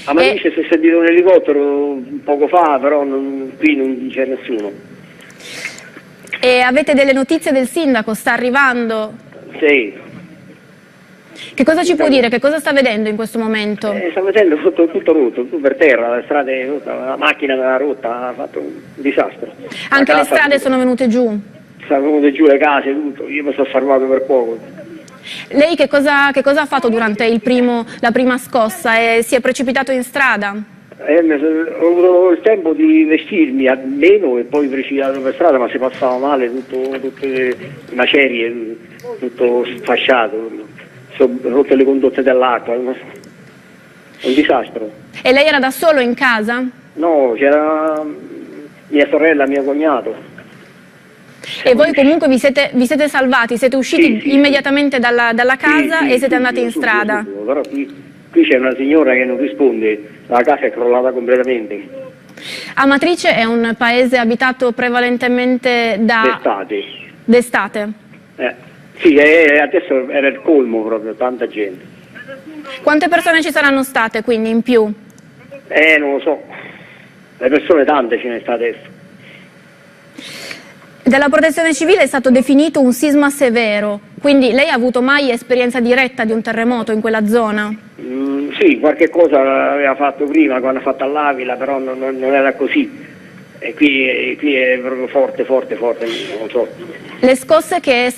A Matrice si è sentito un elicottero poco fa, però qui non c'è nessuno. E avete delle notizie del sindaco? Sta arrivando? Sì. Che cosa ci può dire? Che cosa sta vedendo in questo momento? Sta vedendo tutto rotto, tutto per terra, le strade rotte, la macchina era rotta, ha fatto un disastro. Anche le strade sono venute giù? Sono venute giù le case, tutto. Io mi sono fermato per poco. Lei che cosa ha fatto durante la prima scossa? Si è precipitato in strada? Ho avuto il tempo di vestirmi almeno e poi precipitato per strada, ma si passava male, tutte le macerie, tutto sfasciato. Sono rotte le condotte dell'acqua, un disastro. E lei era da solo in casa? No, c'era mia sorella, mio cognato. E voi comunque vi siete salvati, siete usciti sì, immediatamente dalla casa e siete andati in strada? Subito. Però qui c'è una signora che non risponde, la casa è crollata completamente. Amatrice è un paese abitato prevalentemente d'estate? Sì, adesso era il colmo proprio, tanta gente. Quante persone ci saranno state quindi in più? Non lo so, le persone tante ce ne sta adesso. Dalla Protezione Civile è stato definito un sisma severo, quindi lei ha avuto mai esperienza diretta di un terremoto in quella zona? Sì, qualche cosa aveva fatto prima quando ha fatto all'Aquila, però non era così. E qui è proprio forte, non so. Le scosse che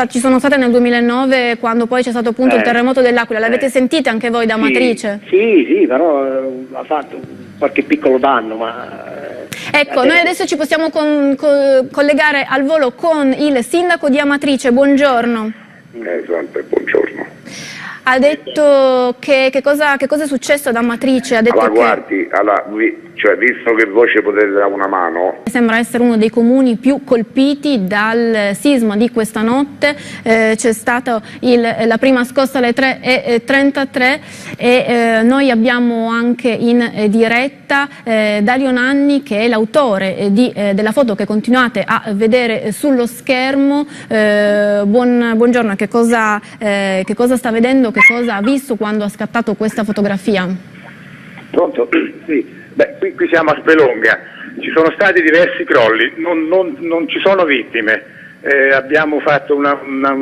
ci sono state nel 2009, quando poi c'è stato appunto il terremoto dell'Aquila, le avete sentite anche voi da Amatrice? Sì, però ha fatto qualche piccolo danno, ma... Ecco, noi adesso ci possiamo collegare al volo con il sindaco di Amatrice. Buongiorno. Buongiorno. Ha detto che cosa è successo ad Amatrice? Ha detto guardi, visto che voi ci potete dare una mano. Sembra essere uno dei comuni più colpiti dal sisma di questa notte. C'è stata la prima scossa alle 3:33 e noi abbiamo anche in diretta Dario Nanni, che è l'autore della foto che continuate a vedere sullo schermo. Buongiorno, che cosa sta vedendo? Che cosa ha visto quando ha scattato questa fotografia? Pronto? Sì. Qui siamo a Spelonga, ci sono stati diversi crolli, non ci sono vittime. Abbiamo fatto una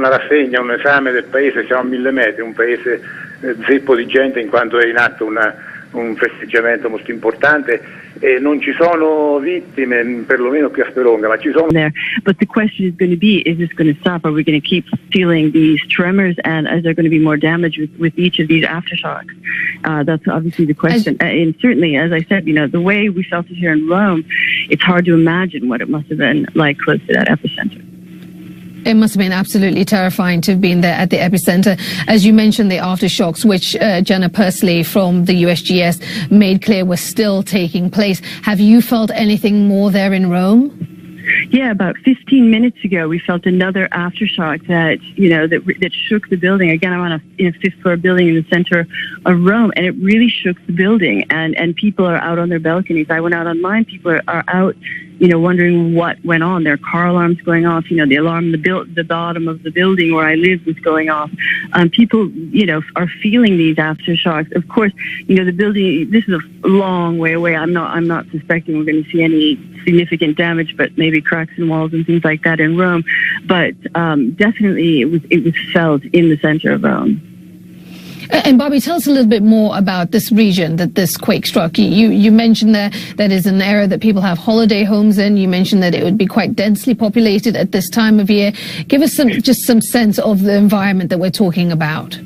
rassegna, un esame del paese, siamo a 1000 metri, un paese zeppo di gente in quanto è in atto un festeggiamento molto importante. Non ci sono vittime, perlomeno qui a Spelonga, ma ci sono. But the question is going to be, is this going to stop? Are we going to keep feeling these tremors, and is there going to be more damage with each of these aftershocks? That's obviously the question. And certainly, as I said, the way we felt it here in Rome, it's hard to imagine what it must have been like close to that epicenter. It must have been absolutely terrifying to have been there at the epicenter. As you mentioned, the aftershocks, which Jenna Pursley from the USGS made clear were still taking place. Have you felt anything more there in Rome? Yeah, about 15 minutes ago, we felt another aftershock that shook the building. Again, I'm on a fifth floor building in the center of Rome, and it really shook the building. And people are out on their balconies. I went out on mine. People are out, wondering what went on. There are car alarms going off. The alarm, the bottom of the building where I live was going off. People, are feeling these aftershocks. Of course, the building. This is a long way away. I'm not suspecting we're going to see any significant damage, but maybe cracks in walls and things like that in Rome. But definitely, it was felt in the center of Rome. And Bobby, tell us a little bit more about this region that this quake struck. You mentioned that is an area that people have holiday homes in. You mentioned that it would be quite densely populated at this time of year. Give us some sense of the environment that we're talking about.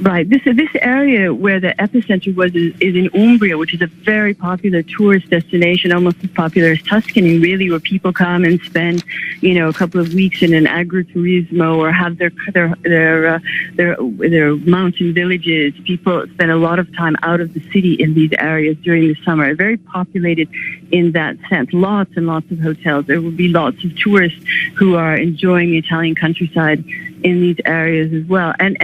Right. This area where the epicenter was is in Umbria, which is a very popular tourist destination, almost as popular as Tuscany, really, where people come and spend, a couple of weeks in an agriturismo or have their mountain villages. People spend a lot of time out of the city in these areas during the summer. Very populated in that sense. Lots and lots of hotels. There will be lots of tourists who are enjoying the Italian countryside in these areas as well. And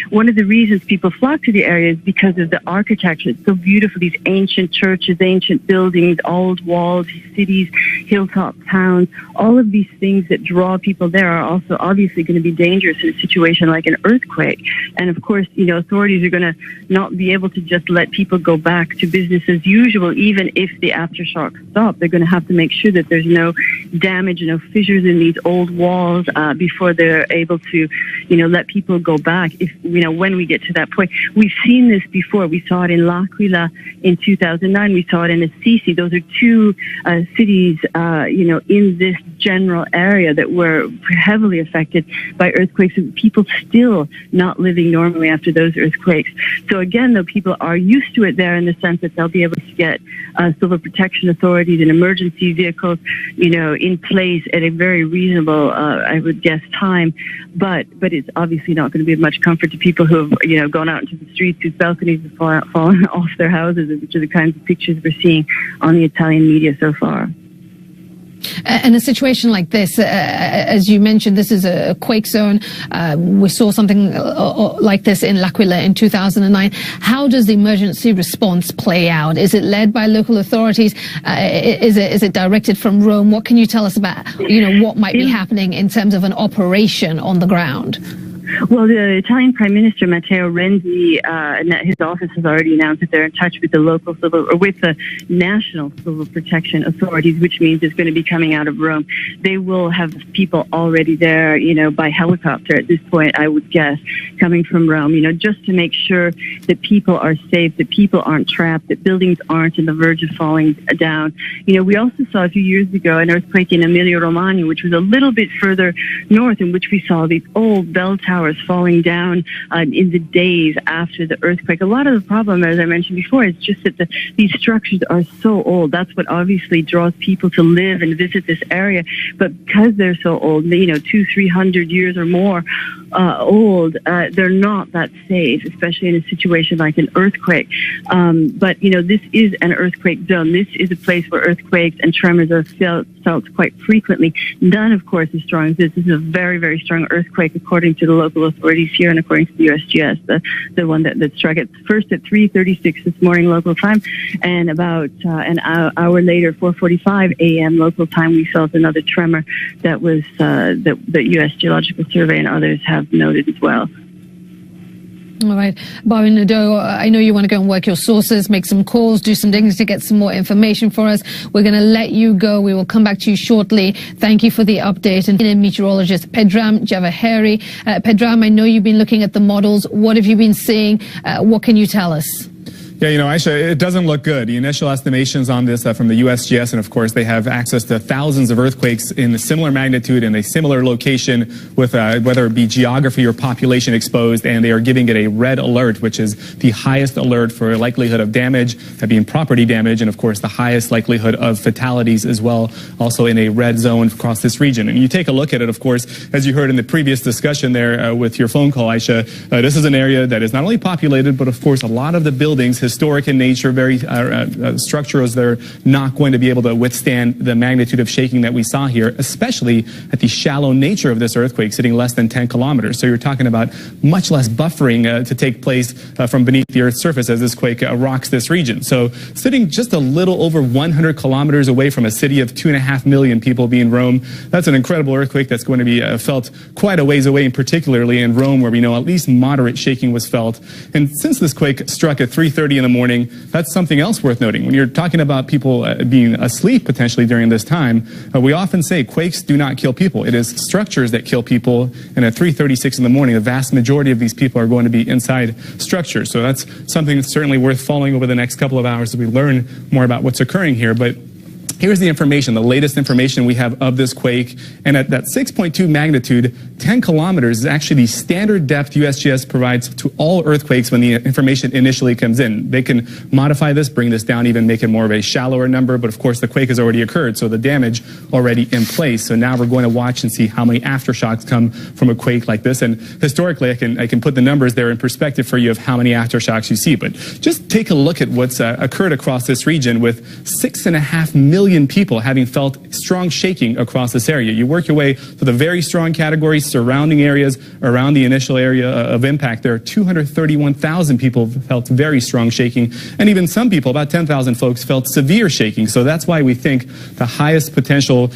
one of the the reasons people flock to the area is because of the architecture. It's so beautiful, these ancient churches, ancient buildings, old walls, cities, hilltop towns. All of these things that draw people there are also obviously going to be dangerous in a situation like an earthquake. And of course, authorities are going to not be able to just let people go back to business as usual, even if the aftershocks stop. They're going to have to make sure that there's no damage, no fissures in these old walls before they're able to, let people go back. If when we get to that point, we've seen this before. We saw it in L'Aquila in 2009. We saw it in Assisi. Those are two cities, in this general area that were heavily affected by earthquakes, and people still not living normally after those earthquakes. So again, though, people are used to it there in the sense that they'll be able to get civil protection authorities and emergency vehicles, in place at a very reasonable, I would guess, time. But it's obviously not going to be of much comfort to people who have, gone out into the streets whose balconies have fallen off their houses, which are the kinds of pictures we're seeing on the Italian media so far. In a situation like this, as you mentioned, this is a quake zone. We saw something like this in L'Aquila in 2009. How does the emergency response play out? Is it led by local authorities? Is it directed from Rome? What can you tell us about, what might be happening in terms of an operation on the ground? Well, the Italian Prime Minister Matteo Renzi, his office has already announced that they're in touch with the local with the national civil protection authorities, which means it's going to be coming out of Rome. They will have people already there, by helicopter at this point, I would guess, coming from Rome, just to make sure that people are safe, that people aren't trapped, that buildings aren't on the verge of falling down. We also saw a few years ago an earthquake in Emilia-Romagna, which was a little bit further north, in which we saw these old bell towers falling down in the days after the earthquake. A lot of the problem, as I mentioned before, is just that these structures are so old. That's what obviously draws people to live and visit this area. But because they're so old, 200-300 years or more old, they're not that safe, especially in a situation like an earthquake. But this is an earthquake zone. This is a place where earthquakes and tremors are felt quite frequently. None, of course, as strong as this. This is a very, very strong earthquake, according to the local authorities here and according to the USGS, the one that struck it first at 3:36 this morning local time, and about an hour later, 4:45 a.m. local time, we felt another tremor that was that the U.S. Geological Survey and others have noted as well. All right. Bobby Nadeau, I know you want to go and work your sources, make some calls, do some things to get some more information for us. We're going to let you go. We will come back to you shortly. Thank you for the update. And meteorologist Pedram Javaheri. Pedram, I know you've been looking at the models. What have you been seeing? What can you tell us? Yeah, Aisha, it doesn't look good. The initial estimations on this from the USGS, and of course they have access to thousands of earthquakes in a similar magnitude in a similar location with whether it be geography or population exposed, and they are giving it a red alert, which is the highest alert for likelihood of damage, that being property damage, and of course the highest likelihood of fatalities as well, also in a red zone across this region. And you take a look at it, of course, as you heard in the previous discussion there with your phone call, Aisha, this is an area that is not only populated, but of course a lot of the buildings, historic in nature, very structures that are not going to be able to withstand the magnitude of shaking that we saw here, especially at the shallow nature of this earthquake, sitting less than 10 kilometers. So you're talking about much less buffering to take place from beneath the Earth's surface as this quake rocks this region. So sitting just a little over 100 kilometers away from a city of 2.5 million people being Rome, that's an incredible earthquake that's going to be felt quite a ways away, and particularly in Rome, where we know at least moderate shaking was felt. And since this quake struck at 3:30 in the morning, that's something else worth noting. When you're talking about people being asleep potentially during this time, we often say quakes do not kill people. It is structures that kill people, and at 3:36 in the morning, the vast majority of these people are going to be inside structures. So that's something that's certainly worth following over the next couple of hours as we learn more about what's occurring here. But here's the information, the latest information we have of this quake. And at that 6.2 magnitude, 10 kilometers is actually the standard depth USGS provides to all earthquakes when the information initially comes in. They can modify this, bring this down, even make it more of a shallower number. But of course, the quake has already occurred, so the damage already in place. So now we're going to watch and see how many aftershocks come from a quake like this. And historically, I can put the numbers there in perspective for you of how many aftershocks you see. But just take a look at what's occurred across this region with 6.5 million million people having felt strong shaking across this area. You work your way to the very strong categories, surrounding areas around the initial area of impact. There are 231,000 people felt very strong shaking, and even some people, about 10,000 folks, felt severe shaking. So that's why we think the highest potential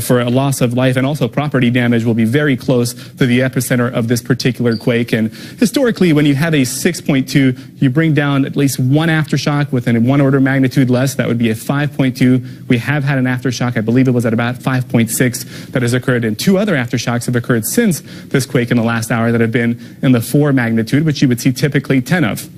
for a loss of life and also property damage will be very close to the epicenter of this particular quake. And historically, when you have a 6.2, you bring down at least one aftershock within 1 order of magnitude less. That would be a 5.2. We have had an aftershock, I believe it was at about 5.6, that has occurred, and 2 other aftershocks have occurred since this quake in the last hour that have been in the 4 magnitude, which you would see typically 10 of.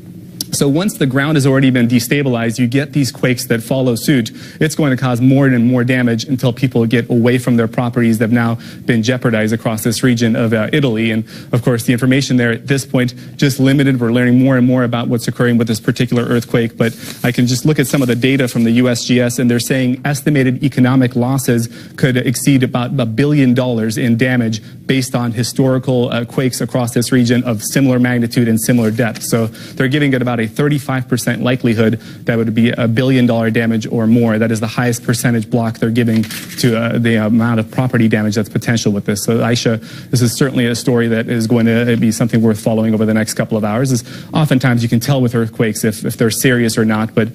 So once the ground has already been destabilized, you get these quakes that follow suit. It's going to cause more and more damage until people get away from their properties that have now been jeopardized across this region of Italy. And of course, the information there at this point just limited. We're learning more and more about what's occurring with this particular earthquake. But I can just look at some of the data from the USGS, and they're saying estimated economic losses could exceed about $1 billion in damage based on historical quakes across this region of similar magnitude and similar depth. So they're giving it about a 35% likelihood that would be $1 billion damage or more. That is the highest percentage block they're giving to the amount of property damage that's potential with this. So Aisha, this is certainly a story that is going to be something worth following over the next couple of hours. Is oftentimes you can tell with earthquakes if they're serious or not, but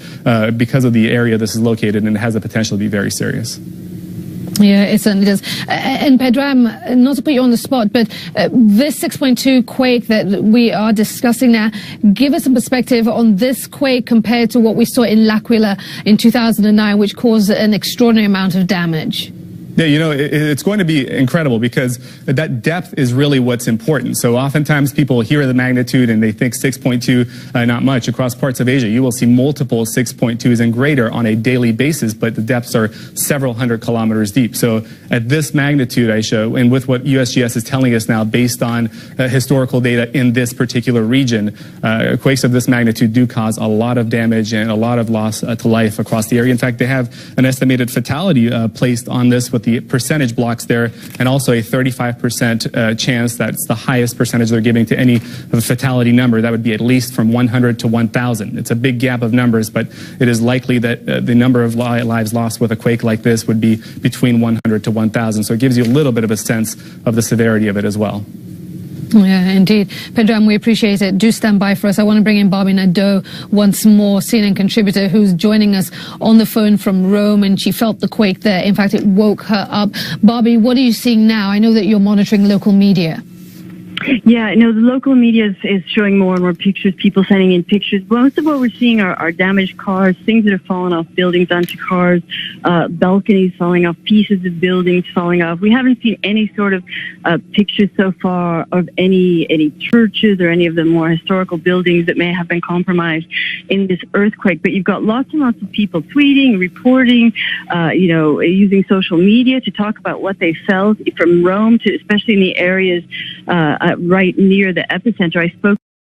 because of the area this is located in, it has the potential to be very serious. Yeah, it certainly does. And Pedram, not to put you on the spot, but this 6.2 quake that we are discussing now, give us some perspective on this quake compared to what we saw in L'Aquila in 2009, which caused an extraordinary amount of damage. Yeah, you know, it's going to be incredible because that depth is really what's important. So oftentimes people hear the magnitude and they think 6.2, not much. Across parts of Asia, you will see multiple 6.2s and greater on a daily basis, but the depths are several hundred kilometers deep. So at this magnitude, Aisha, and with what USGS is telling us now based on historical data in this particular region, quakes of this magnitude do cause a lot of damage and a lot of loss to life across the area. In fact, they have an estimated fatality placed on this with the percentage blocks there, and also a 35% chance. That's the highest percentage they're giving to any fatality number. That would be at least from 100 to 1,000. It's a big gap of numbers, but it is likely that the number of lives lost with a quake like this would be between 100 to 1,000. So it gives you a little bit of a sense of the severity of it as well. Yeah, indeed. Pedram, we appreciate it. Do stand by for us. I want to bring in Bobby Nadeau once more, CNN contributor, who's joining us on the phone from Rome, and she felt the quake there. In fact, it woke her up. Bobby, what are you seeing now? I know that you're monitoring local media. Yeah, no, the local media is showing more and more pictures, people sending in pictures. Most of what we're seeing are damaged cars, things that have fallen off buildings onto cars, balconies falling off, pieces of buildings falling off. We haven't seen any sort of pictures so far of any churches or any of the more historical buildings that may have been compromised in this earthquake. But you've got lots and lots of people tweeting, reporting, using social media to talk about what they felt from Rome to, especially in the areas right near the epicenter. I spoke